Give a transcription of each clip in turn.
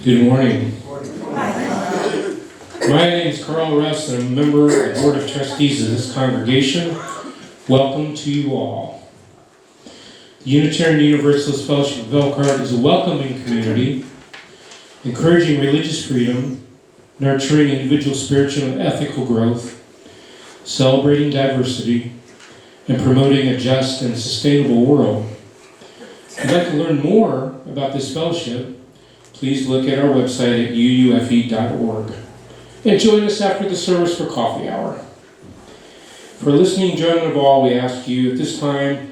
Good morning. My name is Carl Russ, and I'm a member of the Board of Trustees of this congregation. Welcome to you all. The Unitarian Universalist Fellowship of Elkhart is a welcoming community, encouraging religious freedom, nurturing individual spiritual and ethical growth, celebrating diversity, and promoting a just and sustainable world. If you'd like to learn more about this fellowship, please look at our website at uufe.org. And join us after the service for coffee hour. For listening gentlemen of all, we ask you at this time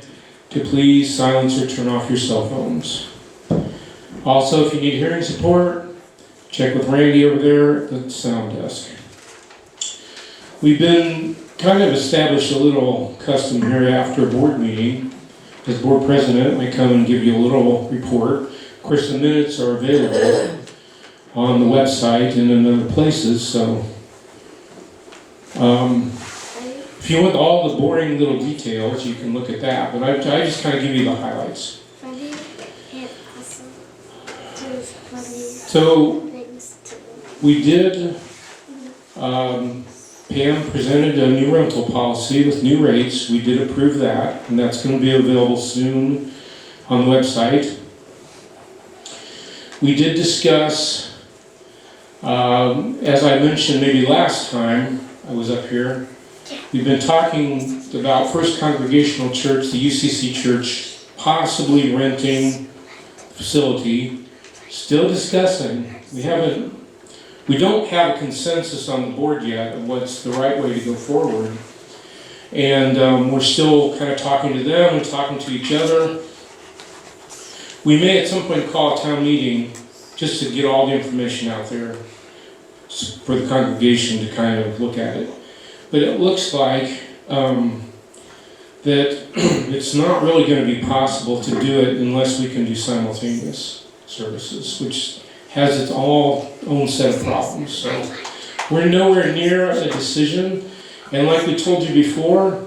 to please silence or turn off your cell phones. Also, if you need hearing support, check with Randy over there at the sound desk. We've been kind of established a little custom here after a board meeting. As board president, I come and give you a little report. Of course, the minutes are available on the website and in other places, so if you want all the boring little details, you can look at that, but I just kind of give you the highlights. So we did Pam presented a new rental policy with new rates. We did approve that, and that's going to be available soon on the website. We did discuss, as I mentioned maybe last time I was up here, we've been talking about First Congregational Church, the UCC Church, possibly renting facility. Still discussing. We don't have a consensus on the board yet of what's the right way to go forward. And we're still kind of talking to them and talking to each other. We may at some point call a town meeting just to get all the information out there for the congregation to kind of look at it. But it looks like that it's not really going to be possible to do it unless we can do simultaneous services, which has its own set of problems. So we're nowhere near a decision. And like we told you before,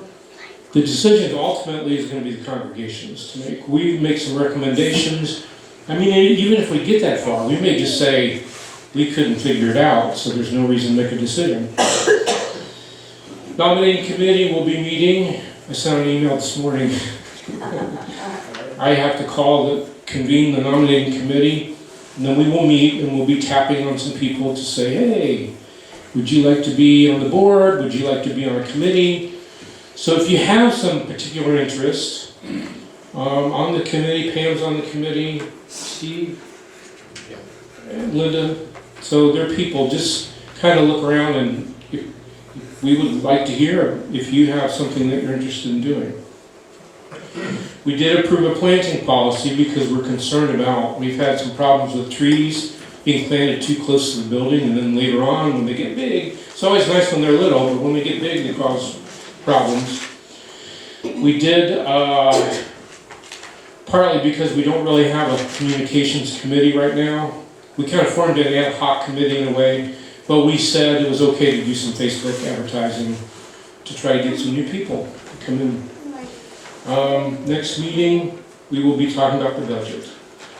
the decision ultimately is going to be the congregation's to make. We make some recommendations. I mean, even if we get that far, we may just say we couldn't figure it out, so there's no reason to make a decision. Nominating committee will be meeting. I sent an email this morning. I have to convene the nominating committee, and then we will meet and we'll be tapping on some people to say, hey, would you like to be on the board? Would you like to be on a committee? So if you have some particular interest on the committee, Pam's on the committee, Steve, and Linda, so there are people, just kind of look around, and we would like to hear if you have something that you're interested in doing. We did approve a planting policy because we're concerned about, we've had some problems with trees being planted too close to the building, and then later on when they get big, it's always nice when they're little, but when they get big they cause problems. We did, partly because we don't really have a communications committee right now, we kind of formed an ad hoc committee in a way, but we said it was okay to do some Facebook advertising to try to get some new people to come in. Next meeting, we will be talking about the budget.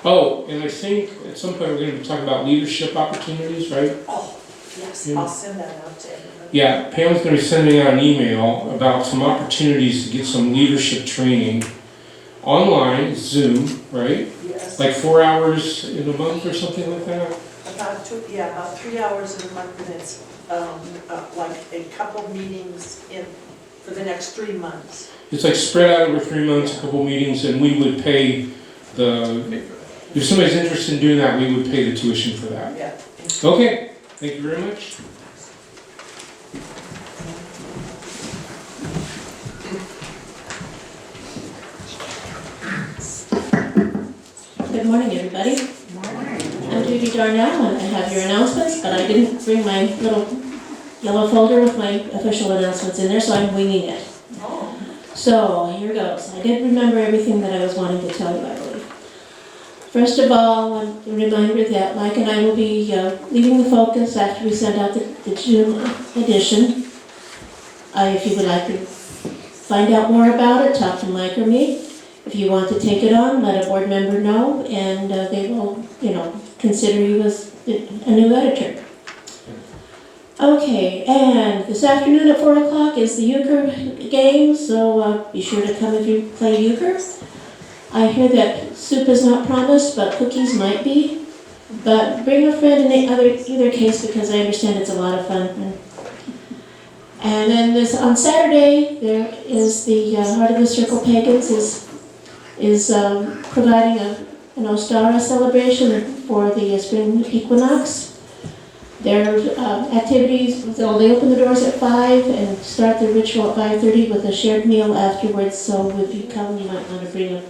Oh, and I think at some point we're going to be talking about leadership opportunities, right? Oh, yes, I'll send that out to everybody. Yeah, Pam's going to be sending out an email about some opportunities to get some leadership training online, Zoom, right? Yes. Like 4 hours in a month or something like that? About 3 hours in a month, and it's like a couple meetings for the next 3 months. It's like spread out over 3 months, a couple meetings, and we would pay if somebody's interested in doing that, we would pay the tuition for that. Yeah. Okay, thank you very much. Good morning, everybody. I'm Judy Darnell, and I have your announcements, but I didn't bring my little yellow folder with my official announcements in there, so I'm winging it. So, here goes. I did remember everything that I was wanting to tell you, I believe. First of all, a reminder that Mike and I will be leaving the Focus after we send out the June edition. If you would like to find out more about it, talk to Mike or me. If you want to take it on, let a board member know, and they will, consider you as a new editor. Okay, and this afternoon at 4 o'clock is the euchre game, so be sure to come if you play euchre. I hear that soup is not promised, but cookies might be. But bring a friend in either case, because I understand it's a lot of fun. And then on Saturday, there is the Heart of the Circle Pagans is providing an Ostara celebration for the spring equinox. Their activities, they open the doors at 5 and start the ritual at 5:30 with a shared meal afterwards. So if you come, you might want to bring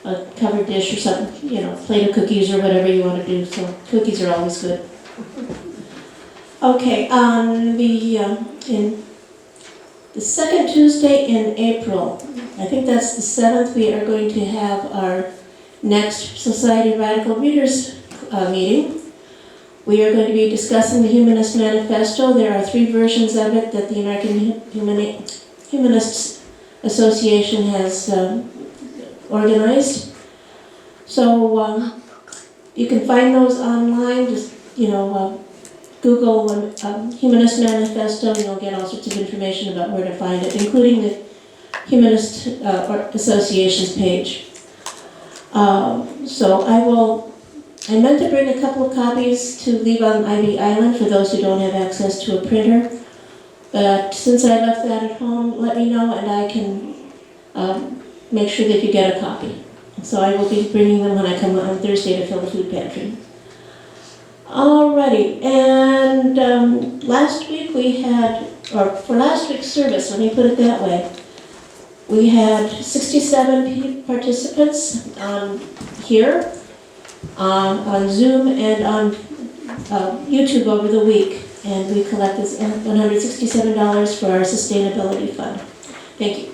a covered dish or something, plate of cookies or whatever you want to do. So cookies are always good. Okay, on in the second Tuesday in April, I think that's the 7th, we are going to have our next Society of Radical Readers meeting. We are going to be discussing the Humanist Manifesto. There are 3 versions of it that the American Humanists Association has organized. So you can find those online. Just Google Humanist Manifesto, and you'll get all sorts of information about where to find it, including the Humanist Association's page. So I meant to bring a couple of copies to leave on Ivy Island for those who don't have access to a printer. But since I left that at home, let me know and I can make sure that you get a copy. So I will be bringing them when I come on Thursday to fill the food pantry. Alrighty, and last week we had, or for last week's service, let me put it that way, we had 67 participants here, on Zoom and on YouTube over the week, and we collected $167 for our sustainability fund. Thank you.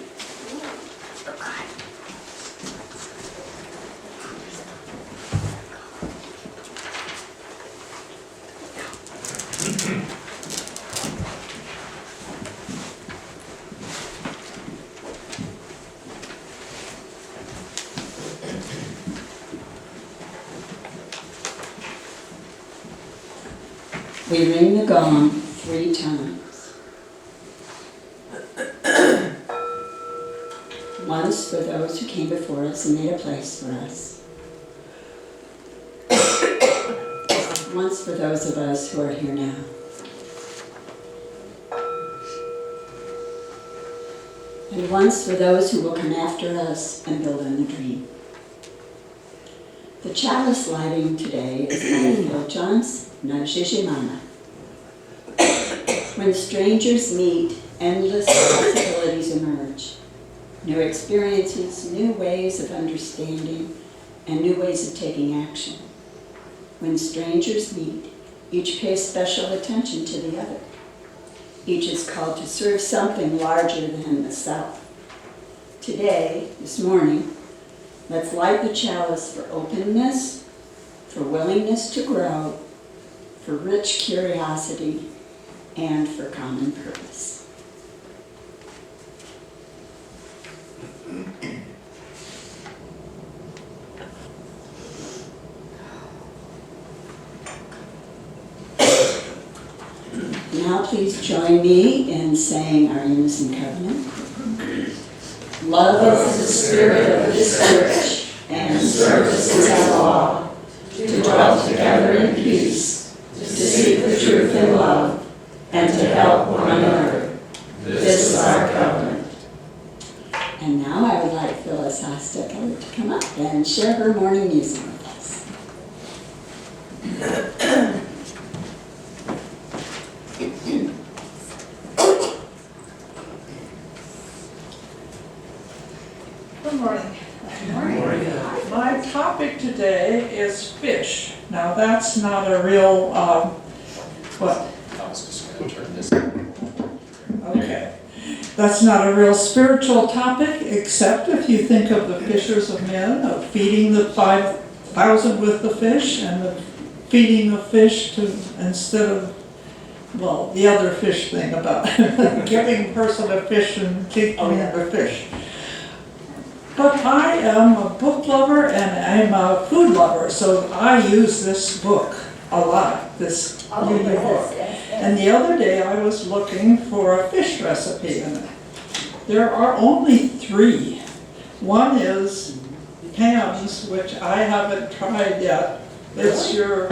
We ring the gong 3 times. Once for those who came before us and made a place for us. Once for those of us who are here now. And once for those who will come after us and build on the dream. The chalice lighting today is by Phil Johns. Najishimana. When strangers meet, endless possibilities emerge. New experiences, new ways of understanding, and new ways of taking action. When strangers meet, each pays special attention to the other. Each is called to serve something larger than the self. Today, this morning, let's light the chalice for openness, for willingness to grow, for rich curiosity, and for common purpose. Now please join me in saying our unison covenant. Love is the spirit of this church, and service is our law, to dwell together in peace, to seek the truth in love, and to help one another. This is our covenant. And now I would like Phyllis Hostetter to come up and share her morning music with us. Good morning. Good morning. My topic today is fish. Now that's not a real, what? I was just going to turn this. Okay. That's not a real spiritual topic, except if you think of the fishers of men, of feeding the 5,000 with the fish, and the feeding the fish to, instead of, well, the other fish thing about giving a person a fish and keeping the fish. But I am a book lover and I'm a food lover, so I use this book a lot, this reading book. And the other day I was looking for a fish recipe in it. There are only 3. One is Pam's, which I haven't tried yet. It's your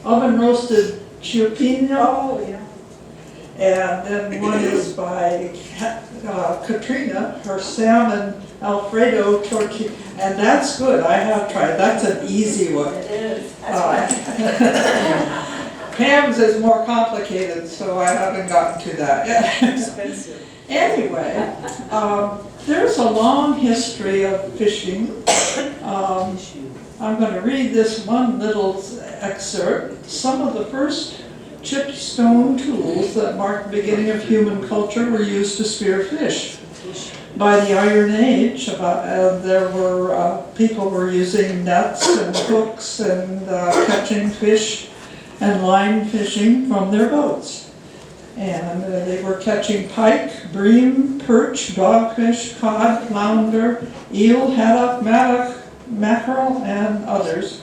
oven roasted cioppino. Oh, yeah. And then one is by Katrina, her salmon Alfredo tortilla, and that's good. I have tried. That's an easy one. It is. That's Pam's is more complicated, so I haven't gotten to that yet. expensive. Anyway, there's a long history of fishing. I'm going to read this one little excerpt. Some of the first chipped stone tools that marked the beginning of human culture were used to spear fish. By the Iron Age, there were people were using nets and hooks and catching fish and line fishing from their boats. And they were catching pike, bream, perch, dogfish, cod, flounder, eel, haddock, mackerel, and others.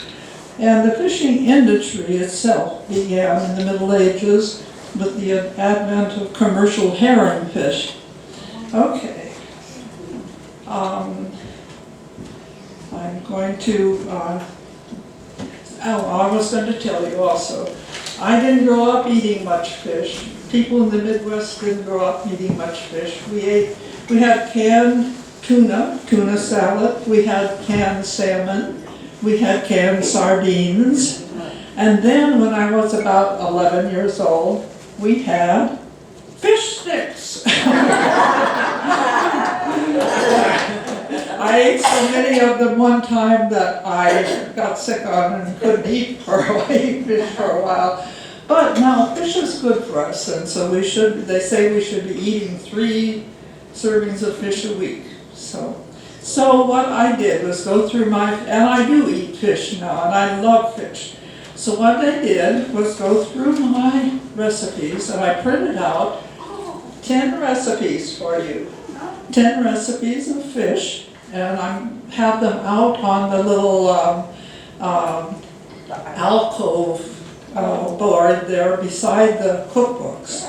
And the fishing industry itself began in the Middle Ages with the advent of commercial herring fish. Okay. I'm going to, I was going to tell you also, I didn't grow up eating much fish. People in the Midwest didn't grow up eating much fish. We had canned tuna salad, we had canned salmon, we had canned sardines. And then when I was about 11 years old, we had fish sticks. I ate so many of them one time that I got sick on and couldn't eat fish for a while. But now fish is good for us, and so they say we should be eating 3 servings of fish a week. So what I did was go through and I do eat fish now, and I love fish. So what I did was go through my recipes, and I printed out 10 recipes for you. 10 recipes of fish, and I have them out on the little alcove board there beside the cookbooks.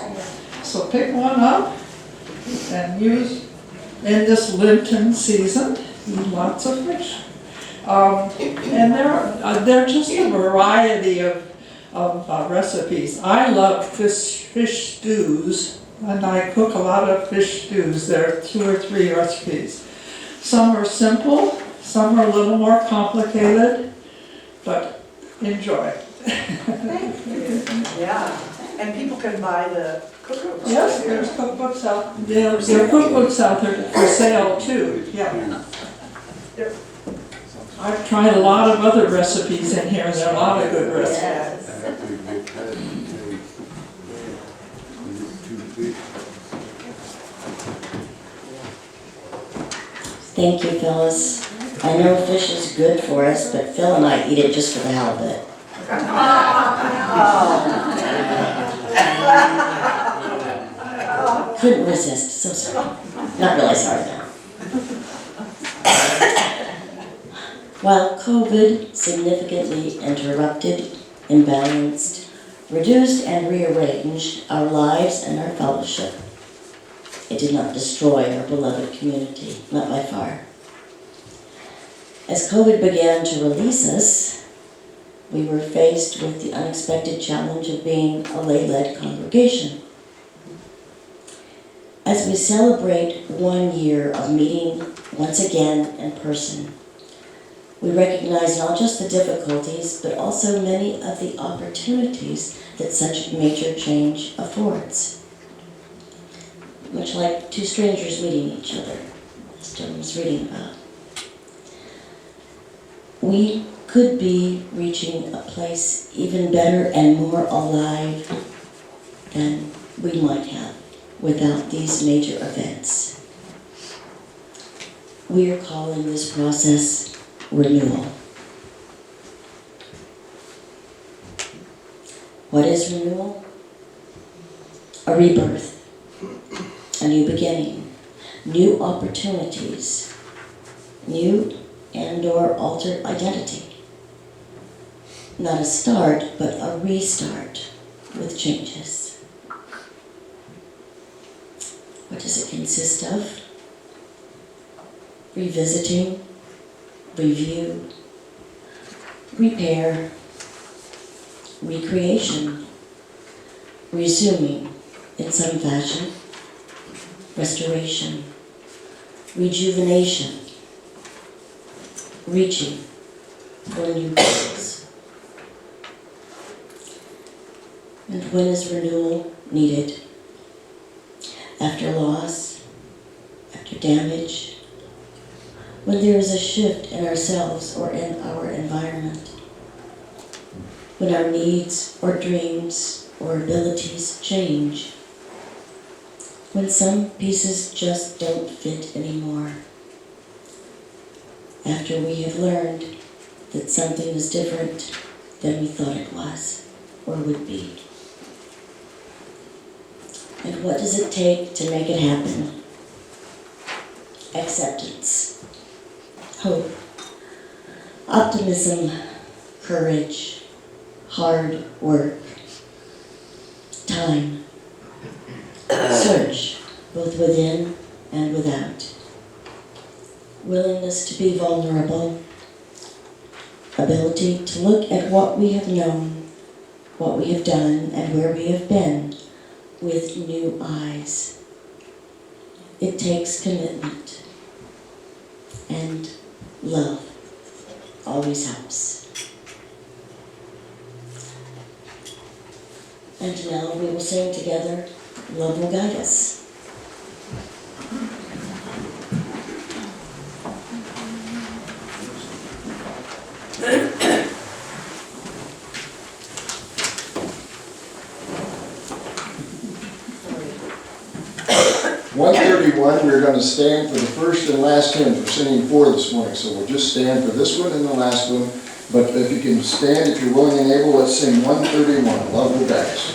So pick one up and use, in this Lenten season, eat lots of fish. And they're just a variety of recipes. I love fish stews, and I cook a lot of fish stews. There are 2 or 3 recipes. Some are simple, some are a little more complicated, but enjoy. Yeah, and people can buy the cookbooks. Yes, there's cookbooks out, there are cookbooks out there for sale too, yeah. I've tried a lot of other recipes in here, there are a lot of good recipes. Yes. Thank you, Phyllis. I know fish is good for us, but Phil and I eat it just for the hell of it. Couldn't resist, so sorry. Not really sorry though. While COVID significantly interrupted, imbalanced, reduced and rearranged our lives and our fellowship, it did not destroy our beloved community, not by far. As COVID began to release us, we were faced with the unexpected challenge of being a lay-led congregation. As we celebrate 1 year of meeting once again in person, we recognize not just the difficulties, but also many of the opportunities that such major change affords. Much like 2 strangers meeting each other, as Joan was reading about. We could be reaching a place even better and more alive than we might have without these major events. We are calling this process renewal. What is renewal? A rebirth. A new beginning, new opportunities, new and/or altered identity. Not a start, but a restart with changes. What does it consist of? Revisiting, review, repair, recreation, resuming in some fashion, restoration, rejuvenation, reaching for new goals. And when is renewal needed? After loss, after damage, when there is a shift in ourselves or in our environment, when our needs or dreams or abilities change, when some pieces just don't fit anymore. After we have learned that something is different than we thought it was or would be. And what does it take to make it happen? Acceptance, hope, optimism, courage, hard work, time, search, both within and without, willingness to be vulnerable, ability to look at what we have known, what we have done, and where we have been with new eyes. It takes commitment, and love always helps. And now we will sing together, Love Will Guide Us. We're going to stand for the first and last hymn. We're singing 4 this morning, so we'll just stand for this one and the last one. But if you can stand, if you're willing and able, let's sing 131, Love Will Guide Us.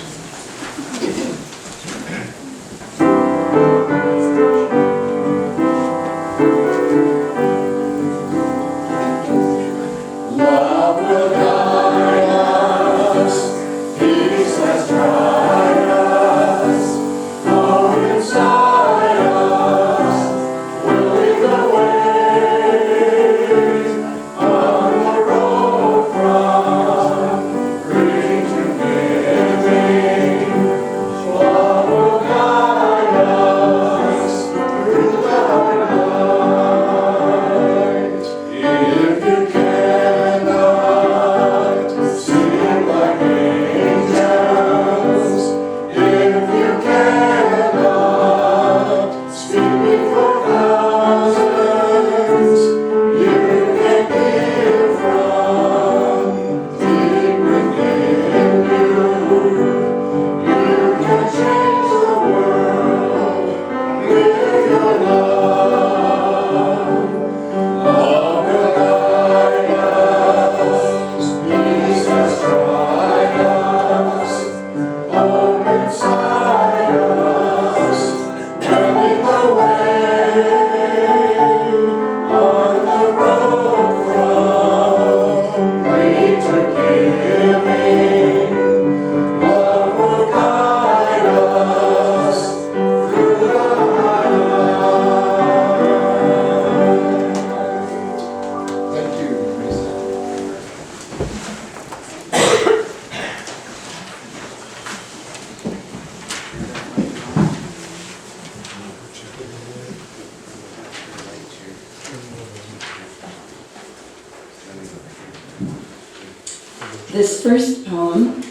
This first poem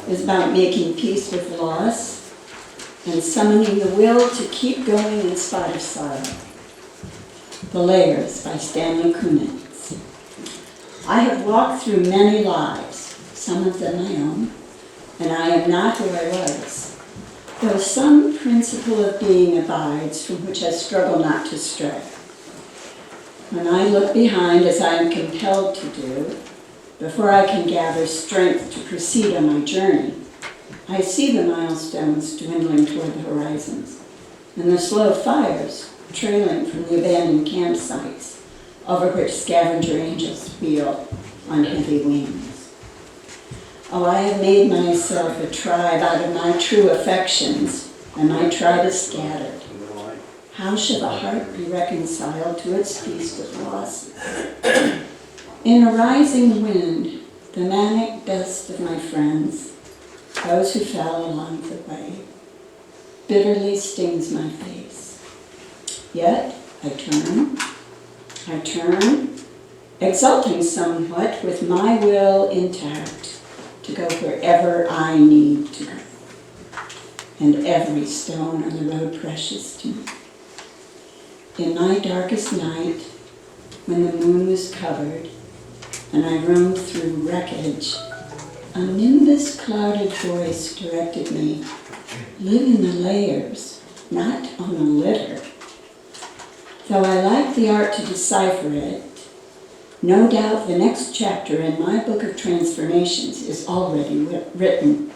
is about making peace with loss and summoning the will to keep going in spite of sorrow. The Layers by Stanley Kunitz. I have walked through many lives, some of them my own, and I am not who I was, though some principle of being abides from which I struggle not to stray. When I look behind, as I am compelled to do, before I can gather strength to proceed on my journey, I see the milestones dwindling toward the horizons, and the slow fires trailing from the abandoned campsites over which scavenger angels wheel on heavy wings. Oh, I have made myself a tribe out of my true affections, and my tribe is scattered. How should the heart be reconciled to its feast of losses? In a rising wind, the manic dust of my friends, those who fell along the way, bitterly stings my face. Yet I turn, exulting somewhat with my will intact to go wherever I need to go, and every stone on the road precious to me. In my darkest night, when the moon was covered, and I roamed through wreckage, a nimbus-clouded voice directed me, live in the layers, not on a litter. Though I lack the art to decipher it, no doubt the next chapter in my book of transformations is already written.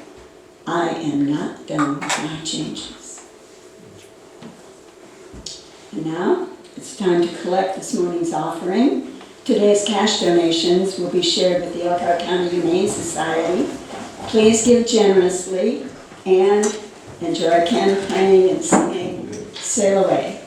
I am not done with my changes. And now, it's time to collect this morning's offering, to Today's cash donations will be shared with the Elkhart County Humane Society. Please give generously and enjoy Ken playing and singing Sail Away.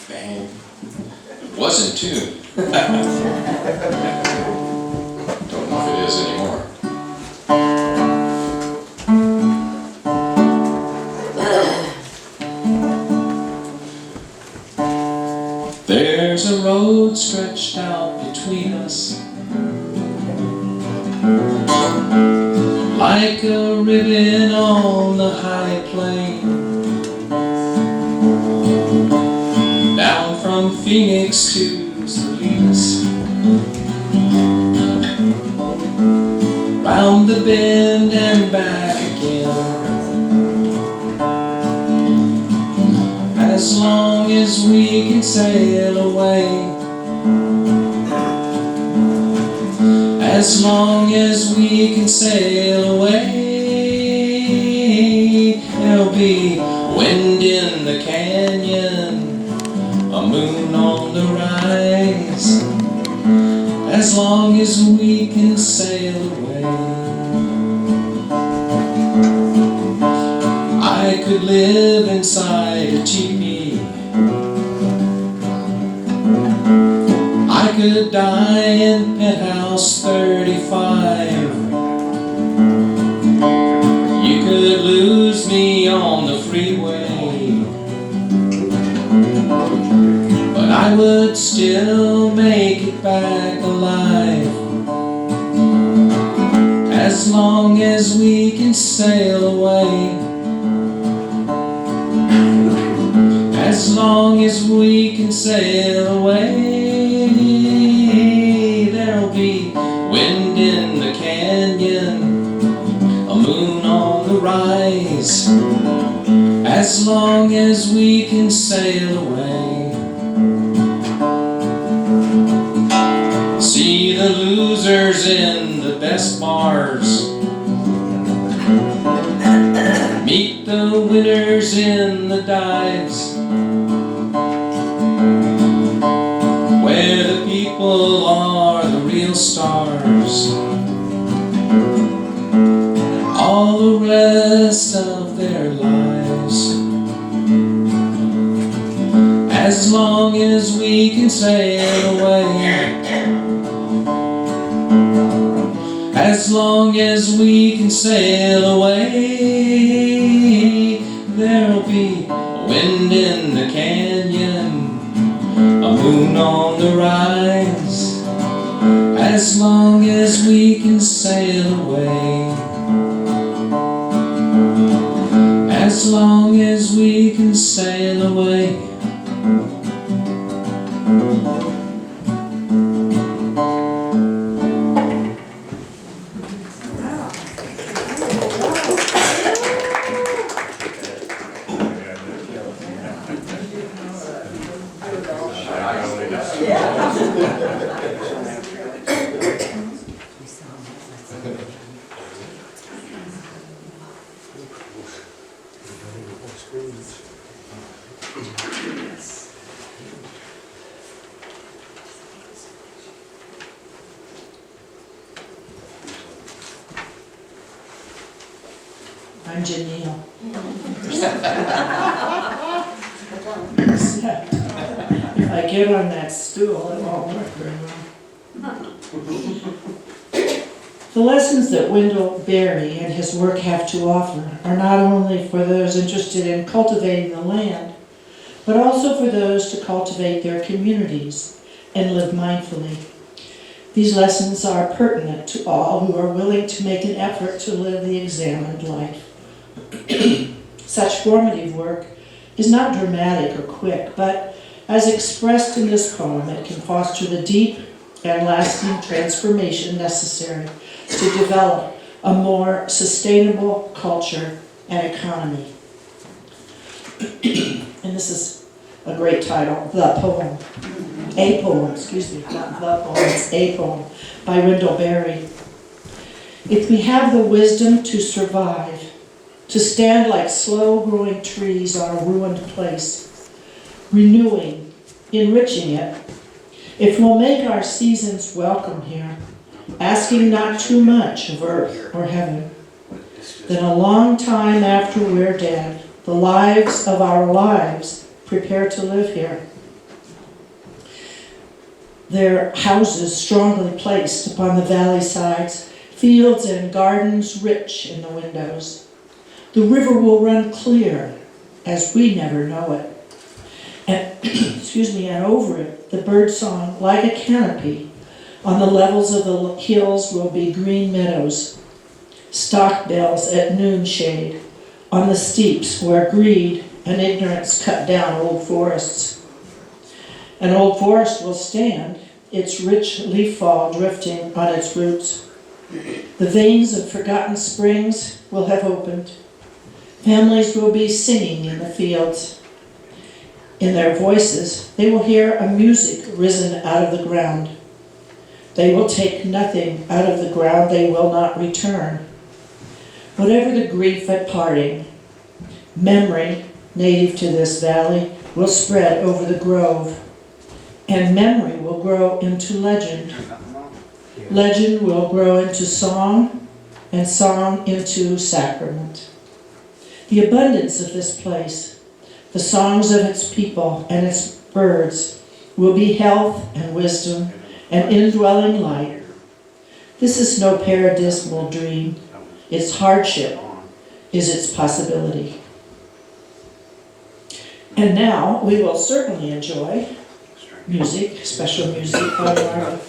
Bang. Was in tune. Don't know if it is anymore. There's a road stretched out between us, like a ribbon on the high plain. Down from Phoenix to Salinas, round the bend and back again. As long as we can sail away, as long as we can sail away, there'll be wind in the canyon, a moon on the rise, as long as we can sail away. I could live inside a teepee, I could die in penthouse 35. You could lose me on the freeway, but I would still make it back alive, as long as we can sail away, as long as we can sail away. There'll be wind in the canyon, a moon on the rise, as long as we can sail away. See the losers in the best bars, meet the winners in the dives, where the people are the real stars, all the rest of their lives. As long as we can sail away, as long as we can sail away, there'll be wind in the canyon, a moon on the rise, as long as we can sail away, as long as we can sail away. I'm Geneele. If I get on that stool, it won't work very well. The lessons that Wendell Berry and his work have to offer are not only for those interested in cultivating the land, but also for those to cultivate their communities and live mindfully. These lessons are pertinent to all who are willing to make an effort to live the examined life. Such formative work is not dramatic or quick, but as expressed in this poem, it can foster the deep and lasting transformation necessary to develop a more sustainable culture and economy. And this is a great title, The Poem. A poem, excuse me, not the poem, it's a poem by Wendell Berry. If we have the wisdom to survive, to stand like slow-growing trees on a ruined place, renewing, enriching it, if we'll make our seasons welcome here, asking not too much of earth or heaven, then a long time after we're dead, the lives of our lives prepare to live here. Their houses strongly placed upon the valley sides, fields and gardens rich in the windows. The river will run clear as we never know it. And, and over it, the birdsong, like a canopy, on the levels of the hills will be green meadows, stock bells at noon shade, on the steeps where greed and ignorance cut down old forests. An old forest will stand, its rich leaf fall drifting on its roots. The veins of forgotten springs will have opened. Families will be singing in the fields. In their voices, they will hear a music risen out of the ground. They will take nothing out of the ground they will not return. Whatever the grief at parting, memory, native to this valley, will spread over the grove, and memory will grow into legend. Legend will grow into song, and song into sacrament. The abundance of this place, the songs of its people and its birds, will be health and wisdom and indwelling light. This is no paradismal dream. Its hardship is its possibility. And now we will certainly enjoy music, special music by Marva.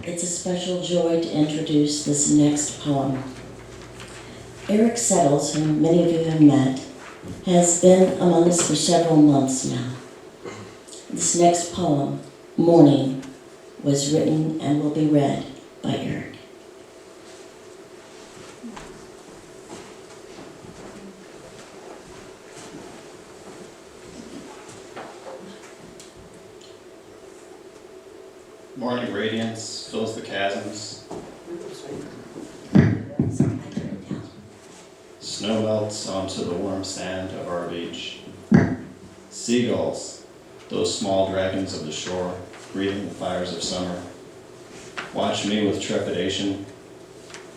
It's a special joy to introduce this next poem. Eric Settles, whom many of you have met, has been among us for several months now. This next poem, Morning, was written and will be read by Eric. Morning radiance fills the chasms. Snow melts onto the warm sand of our beach. Seagulls, those small dragons of the shore, breathing the fires of summer. watch me with trepidation.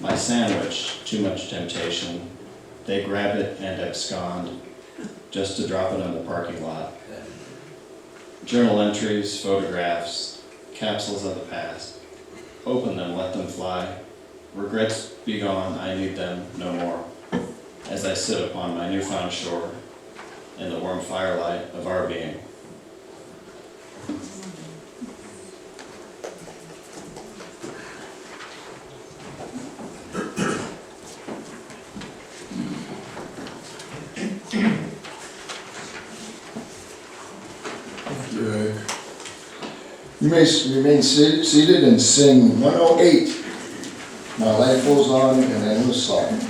My sandwich, too much temptation. They grab it and abscond, just to drop it in the parking lot. Journal entries, photographs, capsules of the past. Open them, let them fly. Regrets be gone, I need them no more. As I sit upon my newfound shore, in the warm firelight of our being. You may remain seated and sing 108. My life goes on an endless song.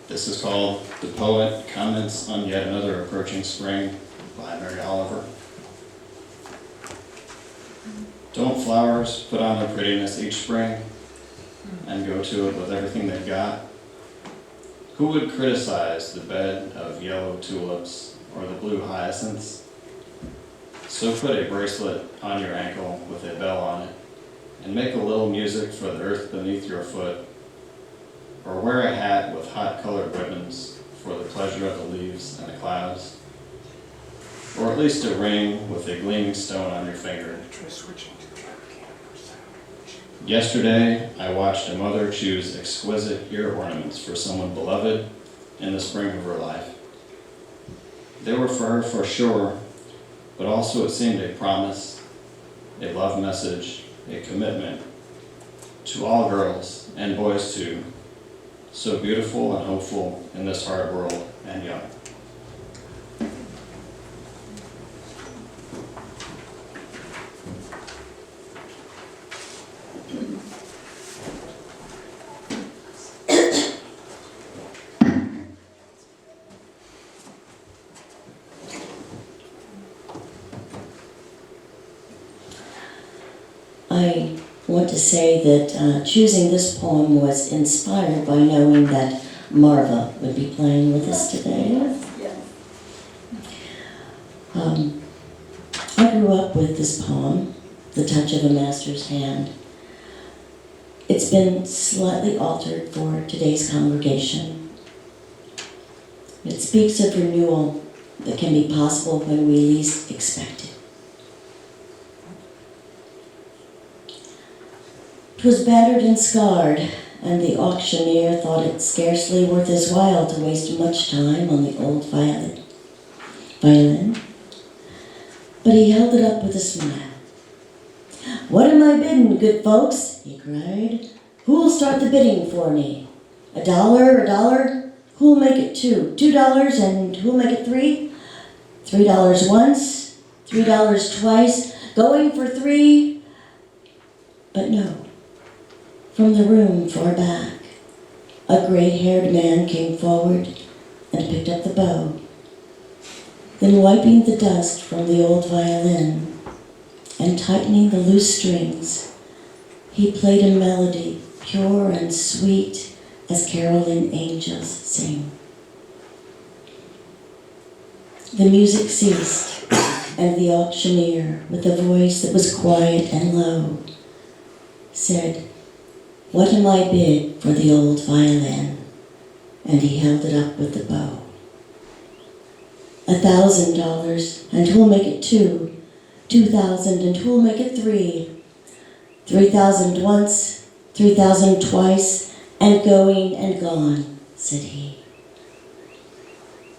This is called The Poet Comments on Yet Another Approaching Spring by Mary Oliver. Don't flowers put on their prettiness each spring and go to it with everything they've got? Who would criticize the bed of yellow tulips or the blue hyacinths? So put a bracelet on your ankle with a bell on it and make a little music for the earth beneath your foot. Or wear a hat with hot colored ribbons for the pleasure of the leaves and the clouds. Or at least a ring with a gleaming stone on your finger. Yesterday, I watched a mother choose exquisite ear ornaments for someone beloved in the spring of her life. They were for her for sure, but also it seemed a promise, a love message, a commitment to all girls and boys too, so beautiful and hopeful in this hard world and young. I want to say that choosing this poem was inspired by knowing that Marva would be playing with us today. I grew up with this poem, The Touch of a Master's Hand. It's been slightly altered for today's congregation. It speaks of renewal that can be possible when we least expect it. 'Twas battered and scarred, and the auctioneer thought it scarcely worth his while to waste much time on the old violin. But he held it up with a smile. "What am I bidding, good folks?" he cried. "Who'll start the bidding for me? $1, $1? Who'll make it $2? $2, and who'll make it $3? $3 once, $3 twice, going for $3." But no, from the room far back, a gray-haired man came forward and picked up the bow. Then wiping the dust from the old violin and tightening the loose strings, he played a melody pure and sweet as caroling angels sing. The music ceased, and the auctioneer, with a voice that was quiet and low, said, "What am I bid for the old violin?" And he held it up with the bow. $1,000, and who'll make it $2? $2,000, and who'll make it $3? $3,000 once, $3,000 twice, and going and gone, said he.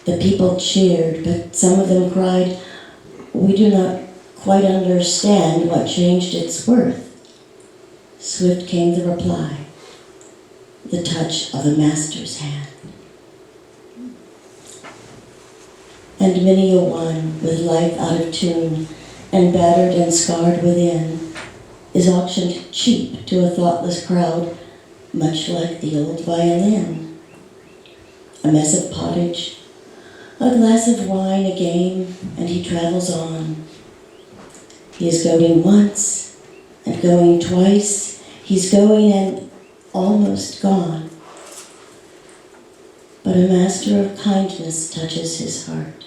The people cheered, but some of them cried, "We do not quite understand what changed its worth." Swift came the reply, the touch of a master's hand. And many a one, with life out of tune and battered and scarred within, is auctioned cheap to a thoughtless crowd, much like the old violin. A mess of pottage, a glass of wine, a game, and he travels on. He is going once and going twice. He's going and almost gone. But a master of kindness touches his heart.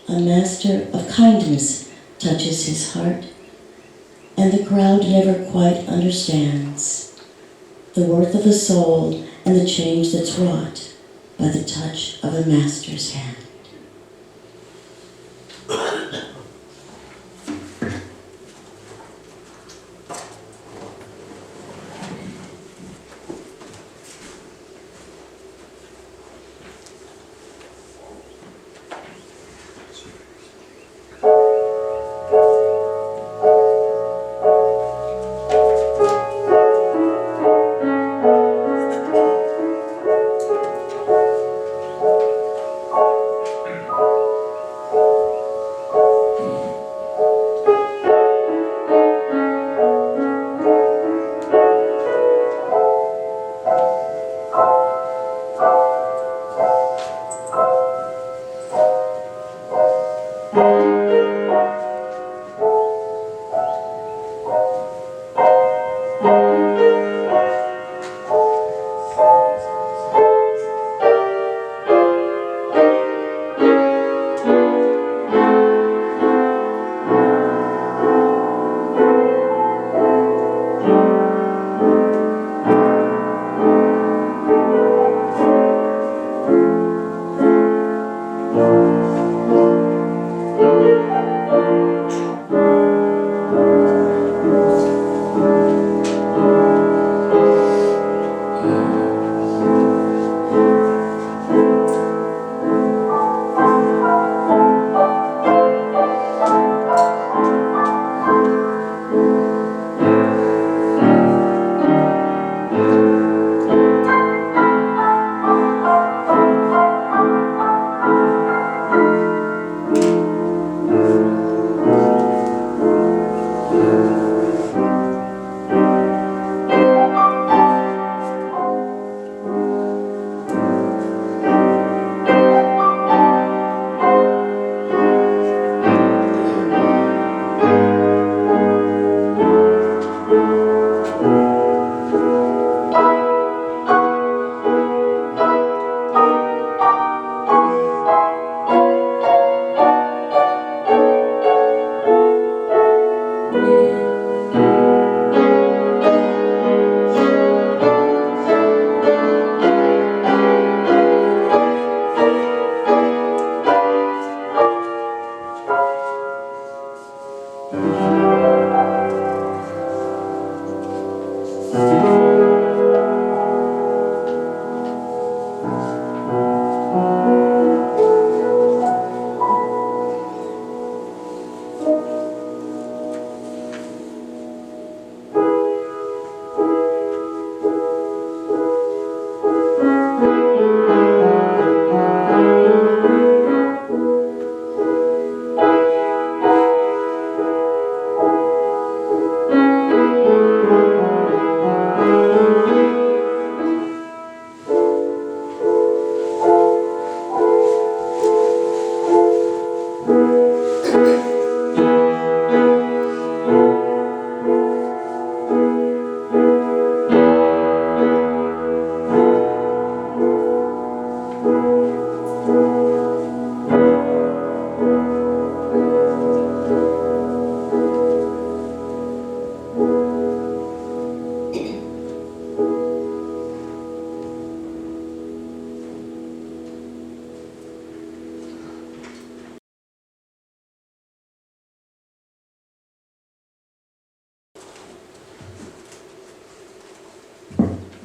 A master of kindness touches his heart, and the crowd never quite understands the worth of a soul and the change that's wrought by the touch of a master's hand.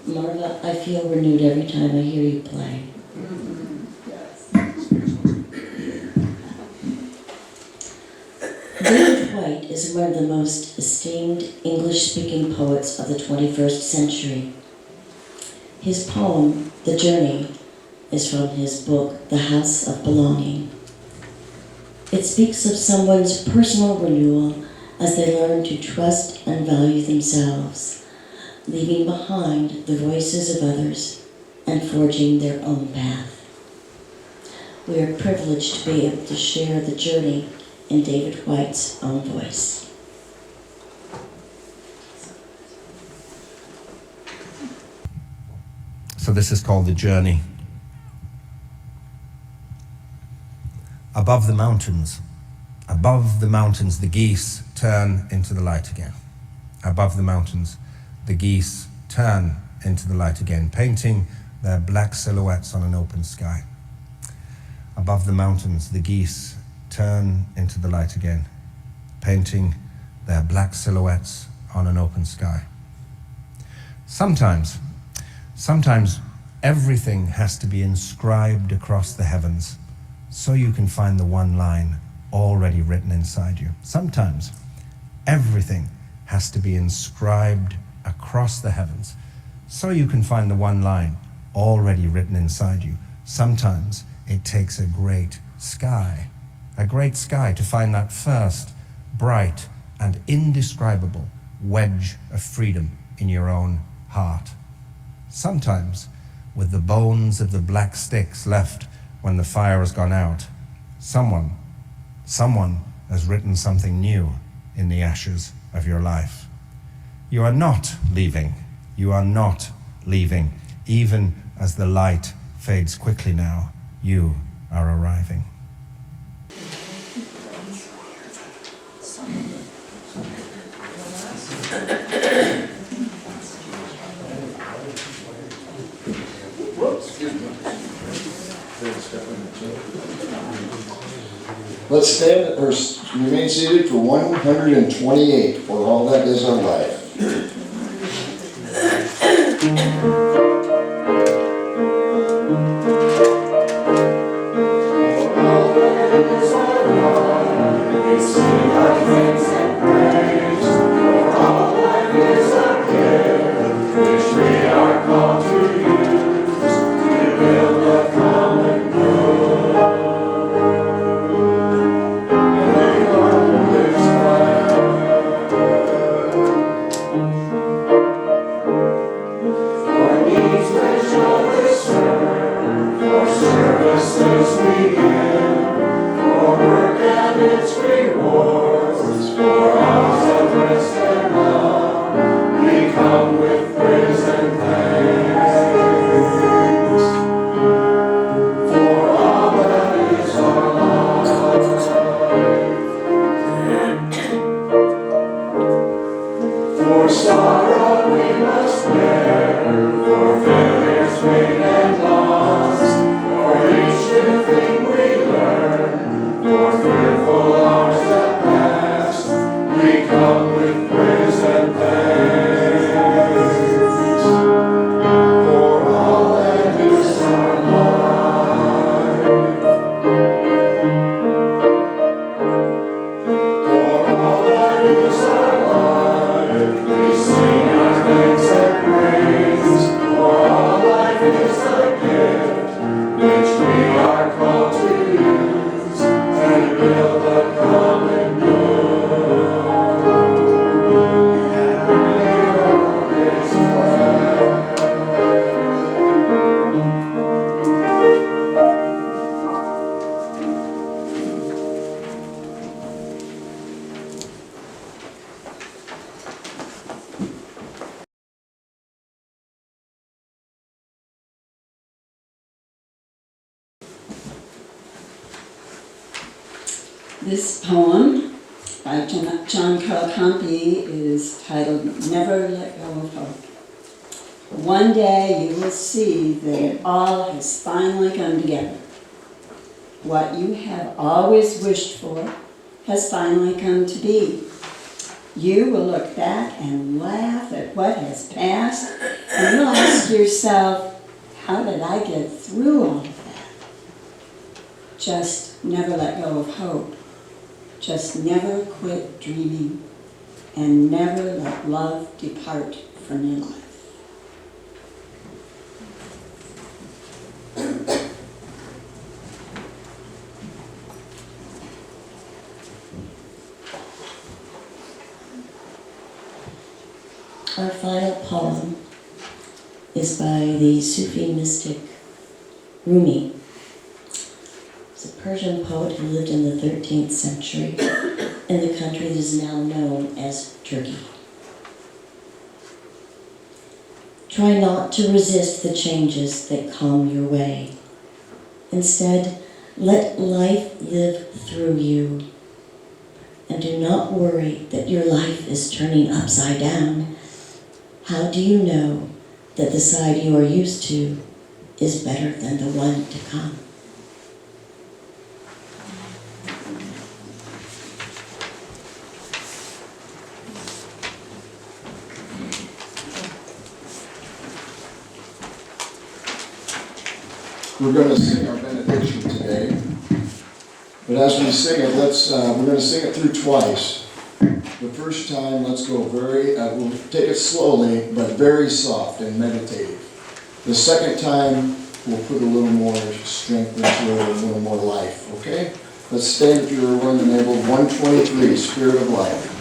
Marva, I feel renewed every time I hear you play. David White is one of the most esteemed English-speaking poets of the 21st century. His poem, The Journey, is from his book, The House of Belonging. It speaks of someone's personal renewal as they learn to trust and value themselves, leaving behind the voices of others and forging their own path. We are privileged to be able to share the journey in David White's own voice. So this is called The Journey. Above the mountains, the geese turn into the light again. Above the mountains, the geese turn into the light again, painting their black silhouettes on an open sky. Above the mountains, the geese turn into the light again, painting their black silhouettes on an open sky. Sometimes everything has to be inscribed across the heavens so you can find the one line already written inside you. Sometimes everything has to be inscribed across the heavens so you can find the one line already written inside you. Sometimes it takes a great sky to find that first bright and indescribable wedge of freedom in your own heart. Sometimes, with the bones of the black sticks left when the fire has gone out, someone has written something new in the ashes of your life. You are not leaving. You are not leaving. Even as the light fades quickly now, you are arriving. Let's stand or remain seated for 128, for all that is our life. This poem by John Carl Compey is titled Never Let Go of Hope. One day you will see that it all has finally come together. What you have always wished for has finally come to be. You will look back and laugh at what has passed, and you'll ask yourself, how did I get through all of that? Just never let go of hope. Just never quit dreaming, and never let love depart from your life. Our final poem is by the Sufi mystic Rumi. He's a Persian poet who lived in the 13th century in the country that is now known as Turkey. Try not to resist the changes that come your way. Instead, let life live through you. And do not worry that your life is turning upside down. How do you know that the side you are used to is better than the one to come? We're going to sing our benediction today. But as we sing it, we're going to sing it through twice. The first time, let's go we'll take it slowly, but very soft and meditative. The second time, we'll put a little more strength into it, a little more life, okay? Let's stand if you're willing and able. 123, Spirit of Life.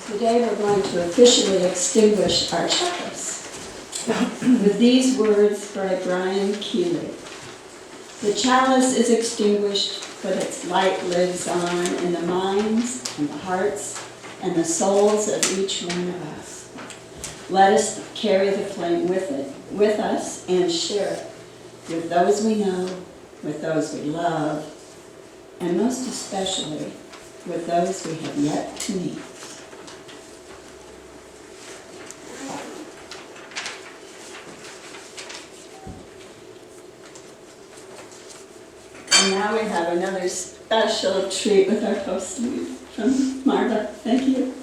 Today we're going to officially extinguish our chalice with these words by Brian Keeley. The chalice is extinguished, but its light lives on in the minds and the hearts and the souls of each one of us. Let us carry the flame with us and share it with those we know, with those we love, and most especially with those we have yet to meet. And now we have another special treat with our post from Marva. Thank you.